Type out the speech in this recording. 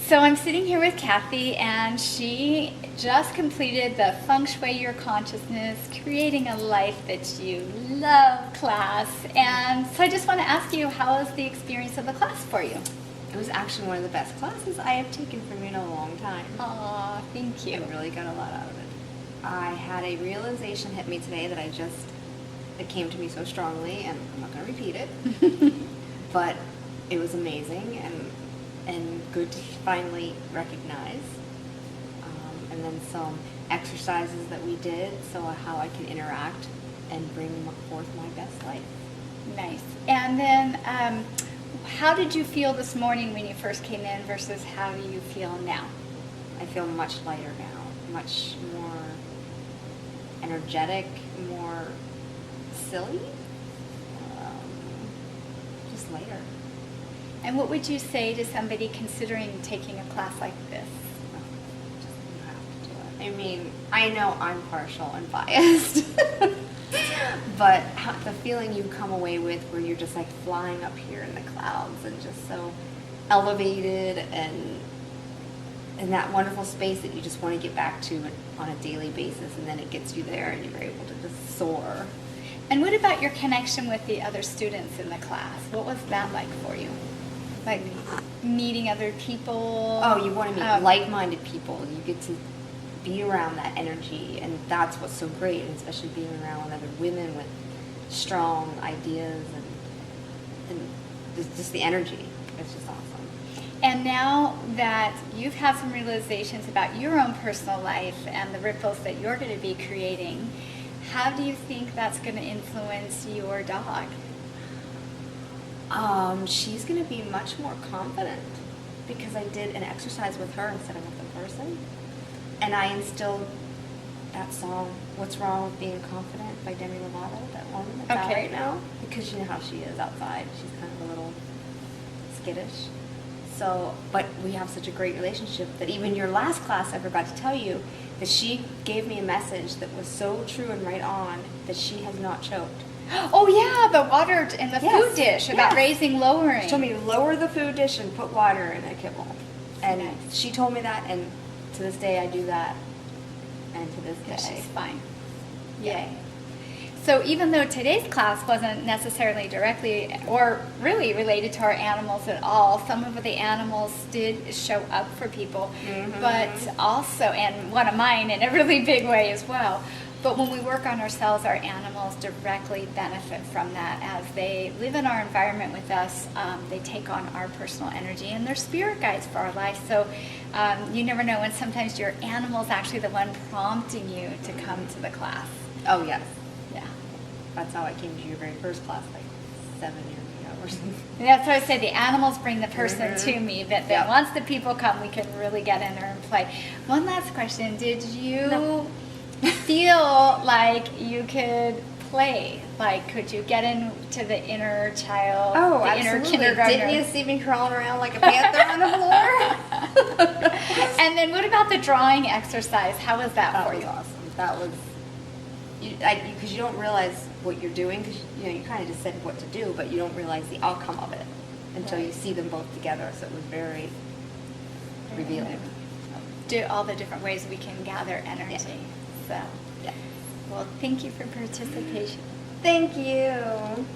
So I'm sitting here with Kathy, and she just completed the Feng Shui Your Consciousness, Creating a Life That You Love class. And so I just want to ask you, how was the experience of the class for you? It was actually one of the best classes I have taken from you in a long time. Aw, thank you. I really got a lot out of it. I had a realization hit me today that it came to me so strongly, and I'm not going to repeat it, but it was amazing and good to finally recognize. And then some exercises that we did, so how I can interact and bring forth my best life. Nice. And then how did you feel this morning when you first came in versus how do you feel now? I feel much lighter now, much more energetic, more silly, just lighter. And what would you say to somebody considering taking a class like this? Just you have to do it. I mean, I know I'm partial and biased, but the feeling you come away with where you're just like flying up here in the clouds and just so elevated and in that wonderful space that you just want to get back to on a daily basis, and then it gets you there and you're able to just soar. And what about your connection with the other students in the class? What was that like for you? Like meeting other people? Oh, you want to meet like-minded people. You get to be around that energy, and that's what's so great, and especially being around other women with strong ideas and just the energy. It's just awesome. And now that you've had some realizations about your own personal life and the ripples that you're going to be creating, how do you think that's going to influence your dog? She's going to be much more confident because I did an exercise with her instead of with the person. And I instilled that song, What's Wrong with Being Confident by Demi Lovato, that one that's out right now. Because you know how she is outside. She's kind of a little skittish. So, but we have such a great relationship that even your last class, I forgot to tell you, that she gave me a message that was so true and right on that she has not choked. Oh yeah, the water in the food dish about raising, lowering. She told me to lower the food dish and put water in a kibble. And she told me that, and to this day I do that. And to this day. She's fine. Yay. So even though today's class wasn't necessarily directly or really related to our animals at all, some of the animals did show up for people, but also, and one of mine in a really big way as well. But when we work on ourselves, our animals directly benefit from that. As they live in our environment with us, they take on our personal energy, and they're spirit guides for our life. So you never know when sometimes your animal's actually the one prompting you to come to the class. Oh, yes. Yeah. That's how I came to your very first class, like 7 years ago or something. And that's why I said the animals bring the person to me, but then once the people come, we can really get in there and play. One last question. Did you feel like you could play? Like, could you get into the inner child, the inner kindergartner? Didn't you see me crawling around like a panther on the floor? And then what about the drawing exercise? How was that for you? That was awesome. That was, because you don't realize what you're doing, because you kind of just said what to do, but you don't realize the outcome of it until you see them both together. So it was very revealing. Do all the different ways we can gather energy. So, well, thank you for participation. Thank you.